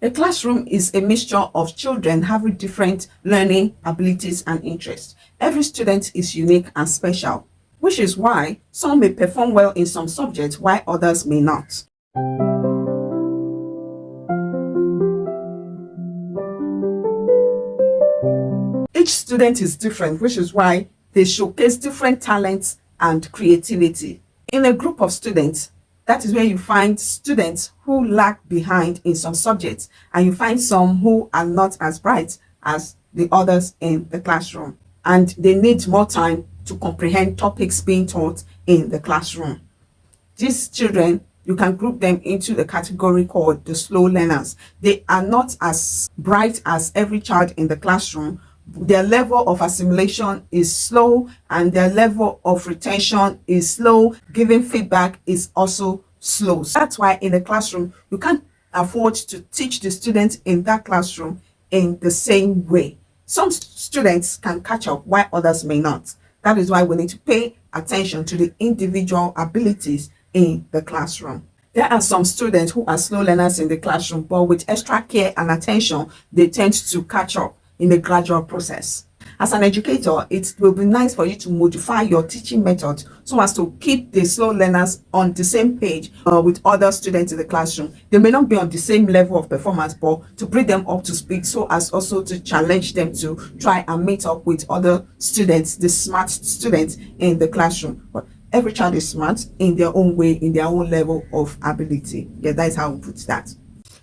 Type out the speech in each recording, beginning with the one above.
A classroom is a mixture of children having different learning abilities and interests. Every student is unique and special, which is why some may perform well in some subjects while others may not. Each student is different, which is why they showcase different talents and creativity. In a group of students, that is where you find students who lag behind in some subjects, and you find some who are not as bright as the others in the classroom, and they need more time to comprehend topics being taught in the classroom. These children, you can group them into the category called the slow learners. They are not as bright as every child in the classroom. Their level of assimilation is slow, and their level of retention is slow. Giving feedback is also slow. So that's why in the classroom, you can't afford to teach the students in that classroom in the same way. Some students can catch up while others may not. That is why we need to pay attention to the individual abilities in the classroom. There are some students who are slow learners in the classroom, but with extra care and attention, they tend to catch up in the gradual process. As an educator, it will be nice for you to modify your teaching method so as to keep the slow learners on the same page with other students in the classroom. They may not be on the same level of performance, but to bring them up to speed so as also to challenge them to try and meet up with other students, the smart students in the classroom. But every child is smart in their own way, in their own level of ability. Yeah, that is how we put that.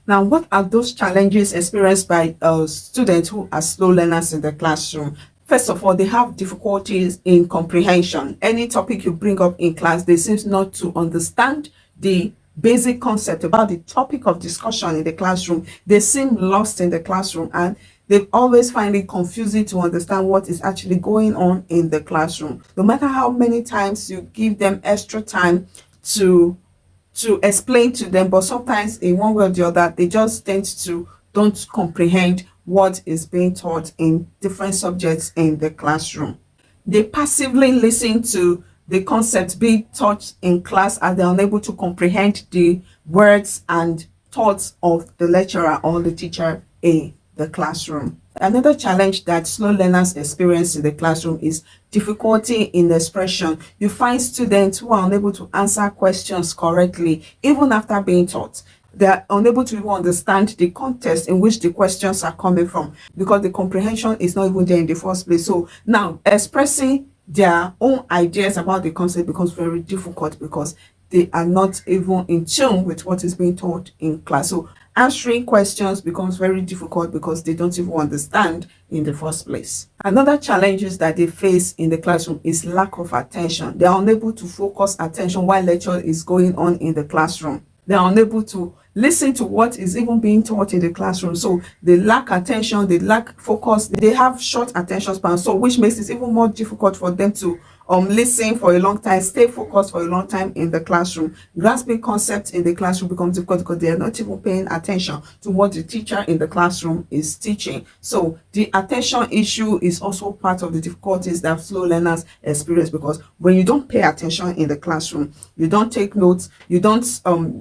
Now, what are those challenges experienced by students who are slow learners in the classroom? First of all, they have difficulties in comprehension. Any topic you bring up in class, they seem not to understand the basic concept about the topic of discussion in the classroom. They seem lost in the classroom, and they always find it confusing to understand what is actually going on in the classroom. No matter how many times you give them extra time to explain to them, but sometimes in one way or the other, they just tend to don't comprehend what is being taught in different subjects in the classroom. They passively listen to the concept being taught in class, and they're unable to comprehend the words and thoughts of the lecturer or the teacher in the classroom. Another challenge that slow learners experience in the classroom is difficulty in expression. You find students who are unable to answer questions correctly even after being taught. They are unable to even understand the context in which the questions are coming from because the comprehension is not even there in the first place. So now expressing their own ideas about the concept becomes very difficult because they are not even in tune with what is being taught in class. So answering questions becomes very difficult because they don't even understand in the first place. Another challenges that they face in the classroom is lack of attention. They are unable to focus attention while lecture is going on in the classroom. They are unable to listen to what is even being taught in the classroom. So they lack attention, they lack focus, they have short attention span, so which makes it even more difficult for them to listen for a long time, stay focused for a long time in the classroom. Grasping concepts in the classroom becomes difficult because they are not even paying attention to what the teacher in the classroom is teaching. So the attention issue is also part of the difficulties that slow learners experience, because when you don't pay attention in the classroom, you don't take notes, you don't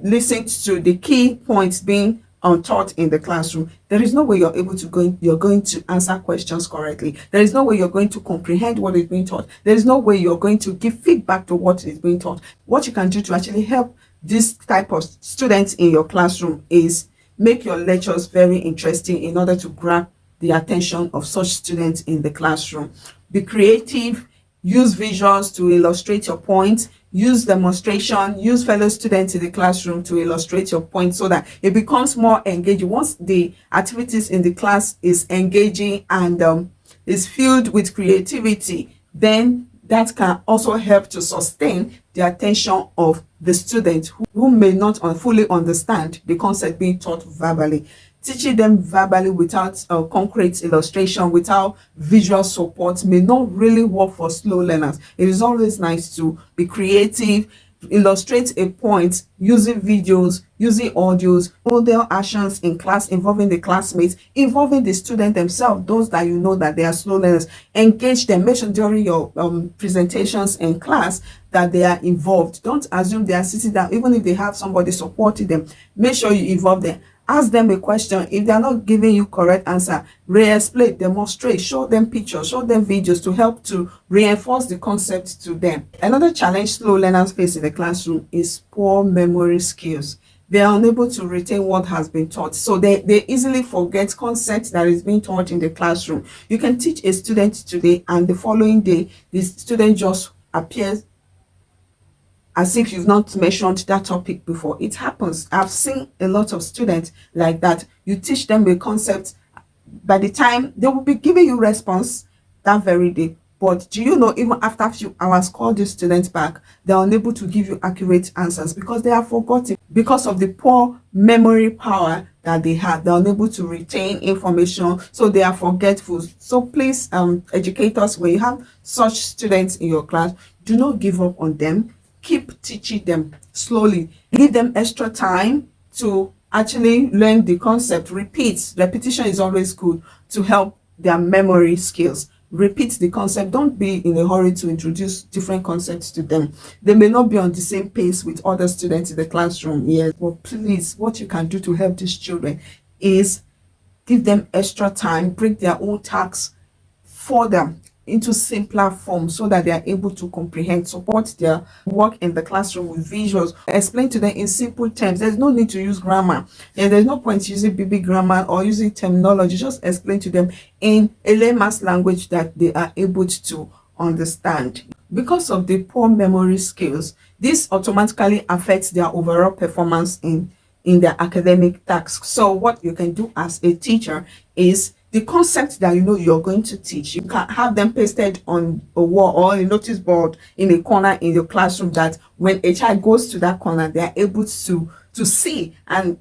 listen to the key points being taught in the classroom, there is no way you're going to answer questions correctly. There is no way you're going to comprehend what is being taught. There is no way you're going to give feedback to what is being taught. What you can do to actually help this type of students in your classroom is make your lectures very interesting in order to grab the attention of such students in the classroom. Be creative, use visuals to illustrate your point, use demonstration, use fellow students in the classroom to illustrate your point so that it becomes more engaging. Once the activities in the class is engaging and is filled with creativity, then that can also help to sustain the attention of the students who may not fully understand the concept being taught verbally. Teaching them verbally without concrete illustration, without visual support, may not really work for slow learners. It is always nice to be creative, illustrate a point using videos, using audios, model actions in class involving the classmates, involving the student themselves, those that you know that they are slow learners. Engage them. Make sure during your presentations in class that they are involved. Don't assume they are sitting down. Even if they have somebody supporting them, make sure you involve them. Ask them a question. If they are not giving you correct answer, re-explain, demonstrate, show them pictures, show them videos to help to reinforce the concept to them. Another challenge slow learners face in the classroom is poor memory skills. They are unable to retain what has been taught. So they easily forget concepts that is being taught in the classroom. You can teach a student today and the following day, the student just appears as if you've not mentioned that topic before. It happens. I've seen a lot of students like that. You teach them a concept, by the time they will be giving you response that very day. But do you know, even after a few hours, call these students back, they're unable to give you accurate answers because they have forgotten. Because of the poor memory power that they have, they're unable to retain information, so they are forgetful. So please, educators, when you have such students in your class, do not give up on them. Keep teaching them slowly. Give them extra time to actually learn the concept. Repetition is always good to help their memory skills. Repeat the concept. Don't be in a hurry to introduce different concepts to them. They may not be on the same pace with other students in the classroom, yes, but please, what you can do to help these children is give them extra time, break their own tasks for them into simpler form so that they are able to comprehend, support their work in the classroom with visuals, explain to them in simple terms. There's no need to use grammar, and there's no point using big grammar or using terminology. Just explain to them in a layman's language that they are able to understand. Because of the poor memory skills, this automatically affects their overall performance in their academic tasks. So what you can do as a teacher is, the concept that you know you're going to teach, you can have them pasted on a wall or a notice board in a corner in your classroom, that when a child goes to that corner, they are able to see and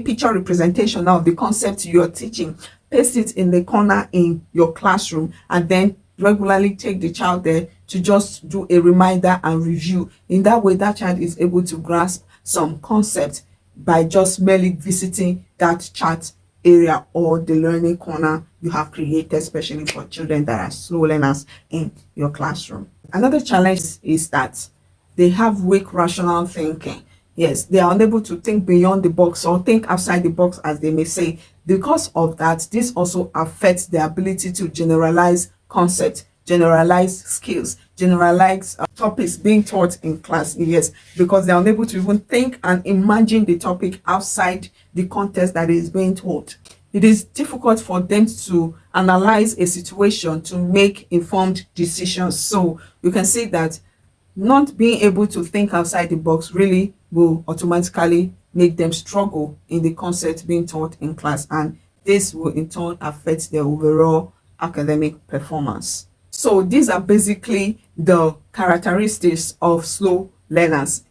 picture representation of the concept you're teaching. Paste it in the corner in your classroom, and then regularly take the child there to just do a reminder and review. In that way, that child is able to grasp some concept by just merely visiting that chat area or the learning corner you have created, especially for children that are slow learners in your classroom. Another challenge is that they have weak rational thinking. Yes, they are unable to think beyond the box or think outside the box, as they may say. Because of that, this also affects their ability to generalize concepts, generalize skills, generalize topics being taught in class. Yes, because they are unable to even think and imagine the topic outside the context that is being taught. It is difficult for them to analyze a situation to make informed decisions. So you can see that not being able to think outside the box really will automatically make them struggle in the concept being taught in class, and this will in turn affect their overall academic performance. So these are basically the characteristics of slow learners.